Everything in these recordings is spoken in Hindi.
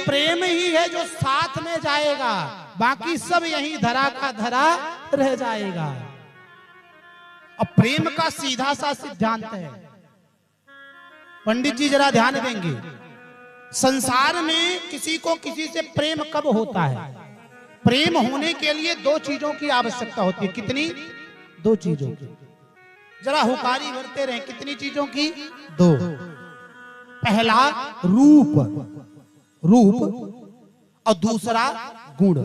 प्रेम ही है जो साथ में जाएगा, बाकी सब यहीं धरा का धरा रह जाएगा। और प्रेम का सीधा सा सिद्धांत है, पंडित जी जरा ध्यान देंगे, संसार में किसी को किसी से प्रेम कब होता है? प्रेम होने के लिए दो चीजों की आवश्यकता होती है। कितनी? दो चीजों की। जरा हुकारी भरते रहे, कितनी चीजों की? दो। पहला रूप, और दूसरा गुण।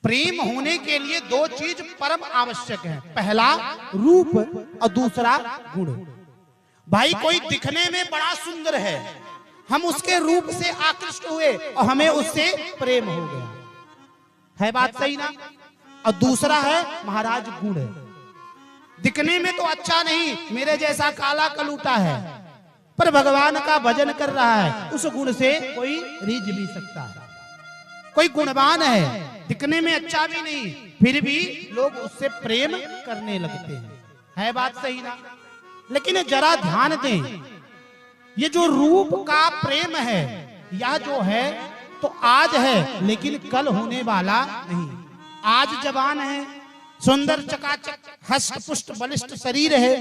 प्रेम होने के लिए दो चीज परम आवश्यक है, पहला रूप और दूसरा गुण। भाई कोई दिखने में बड़ा सुंदर है, हम उसके रूप से आकृष्ट हुए और हमें उससे प्रेम हो गया, है बात सही ना? और दूसरा है महाराज गुण। दिखने में तो अच्छा नहीं, मेरे जैसा काला कलूटा है, पर भगवान का भजन कर रहा है, उस गुण से कोई रीझ भी सकता है। कोई गुणवान है, दिखने में अच्छा भी नहीं, फिर भी लोग उससे प्रेम करने लगते हैं, है बात सही ना? लेकिन जरा ध्यान दें, ये जो रूप का प्रेम है, यह जो है तो आज है, लेकिन कल होने वाला नहीं। आज जवान है, सुंदर चकाचक हष्ट पुष्ट बलिष्ठ शरीर है,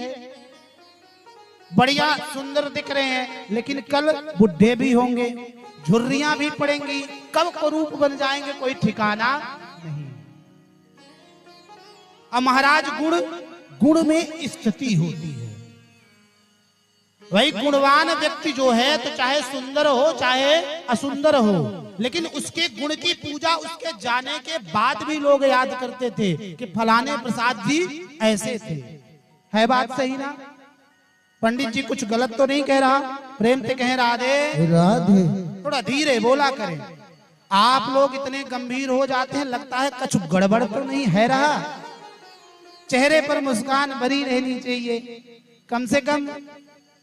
बढ़िया सुंदर दिख रहे हैं, लेकिन कल बुढ़े भी होंगे, झुर्रियां भी पड़ेंगी, कब कुरूप बन जाएंगे कोई ठिकाना नहीं। अब महाराज गुण में स्थिति होती है। वही गुणवान व्यक्ति जो है तो चाहे सुंदर हो चाहे असुंदर हो, लेकिन उसके गुण की पूजा उसके जाने के बाद भी लोग याद करते थे कि फलाने प्रसाद जी ऐसे थे, है बात सही ना? पंडित जी कुछ गलत तो नहीं कह रहा, प्रेम से कहें राधे राधे। थोड़ा धीरे बोला करें, आप लोग इतने गंभीर हो जाते हैं, लगता है कुछ गड़बड़ तो नहीं है रहा। चेहरे पर मुस्कान भरी रहनी चाहिए, कम से कम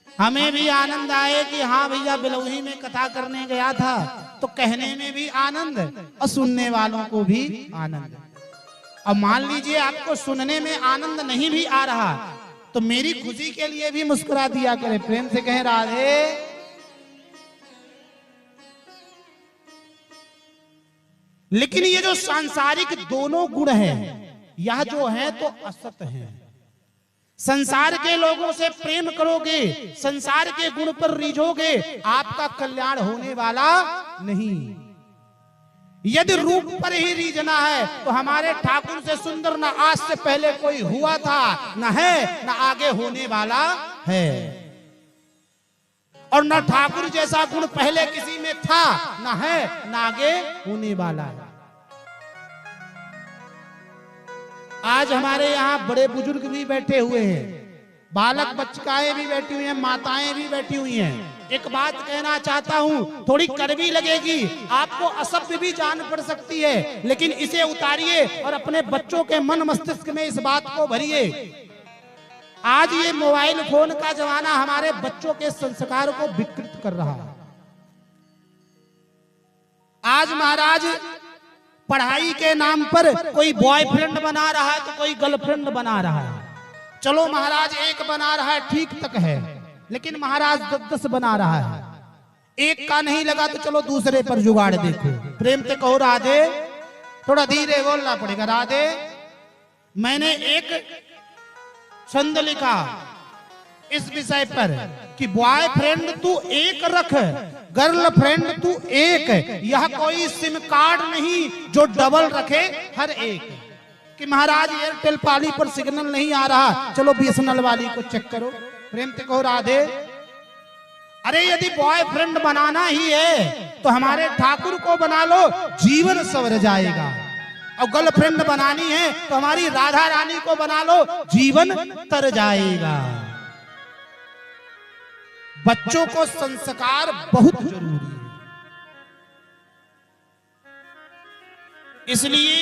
हमें भी आनंद आए कि हाँ भैया बिलौही में कथा करने गया था, तो कहने में भी आनंद और सुनने वालों को भी आनंद। अब मान लीजिए आपको सुनने में आनंद नहीं भी आ रहा, तो मेरी खुशी के लिए भी मुस्कुरा दिया करें, प्रेम से कहें राधे। लेकिन ये जो सांसारिक दोनों गुण हैं, यह जो है तो असत है। संसार के लोगों से प्रेम करोगे, संसार के गुण पर रीझोगे, आपका कल्याण होने वाला नहीं। यदि रूप पर ही रीझना है तो हमारे ठाकुर से सुंदर न आज से पहले कोई हुआ था, न है, न आगे होने वाला है। और न ठाकुर जैसा गुण पहले किसी में था, न है, न आगे होने वाला है। आज हमारे यहाँ बड़े बुजुर्ग भी बैठे हुए हैं, बालक बच्चिकाएं भी बैठी हुई हैं, माताएं भी बैठी हुई हैं। एक बात कहना चाहता हूं, थोड़ी कड़वी लगेगी, आपको असभ्य भी जान पड़ सकती है, लेकिन इसे उतारिए और अपने बच्चों के मन मस्तिष्क में इस बात को भरिए। आज ये मोबाइल फोन का जमाना हमारे बच्चों के संस्कार को विकृत कर रहा है। आज महाराज पढ़ाई के नाम पर कोई बॉयफ्रेंड बना रहा है तो कोई गर्लफ्रेंड बना रहा है। चलो महाराज एक बना रहा है ठीक तक है, लेकिन महाराज 10 बना रहा है, एक का नहीं लगा तो चलो दूसरे पर जुगाड़ देखो। प्रेम से कहो राधे, थोड़ा धीरे बोलना पड़ेगा राधे। मैंने एक छंद लिखा इस विषय पर कि बॉयफ्रेंड तू एक रख, गर्लफ्रेंड तू एक, यह कोई सिम कार्ड नहीं जो डबल रखे हर एक। कि महाराज एयरटेल पाली पर सिग्नल नहीं आ रहा, चलो बीएसएनएल वाली को चेक करो। प्रेम से कहो राधे। अरे यदि बॉयफ्रेंड बनाना ही है तो हमारे ठाकुर को बना लो, जीवन सवर जाएगा। और गर्लफ्रेंड बनानी है तो हमारी राधा रानी को बना लो, जीवन तर जाएगा। बच्चों को संस्कार बहुत जरूरी है, इसलिए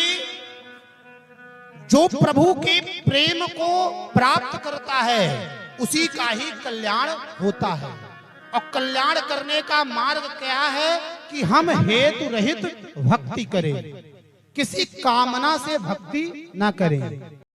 जो प्रभु के प्रेम को प्राप्त करता है उसी का ही कल्याण होता है। और कल्याण करने का मार्ग क्या है कि हम हेतु रहित भक्ति करें, किसी कामना से भक्ति ना करें।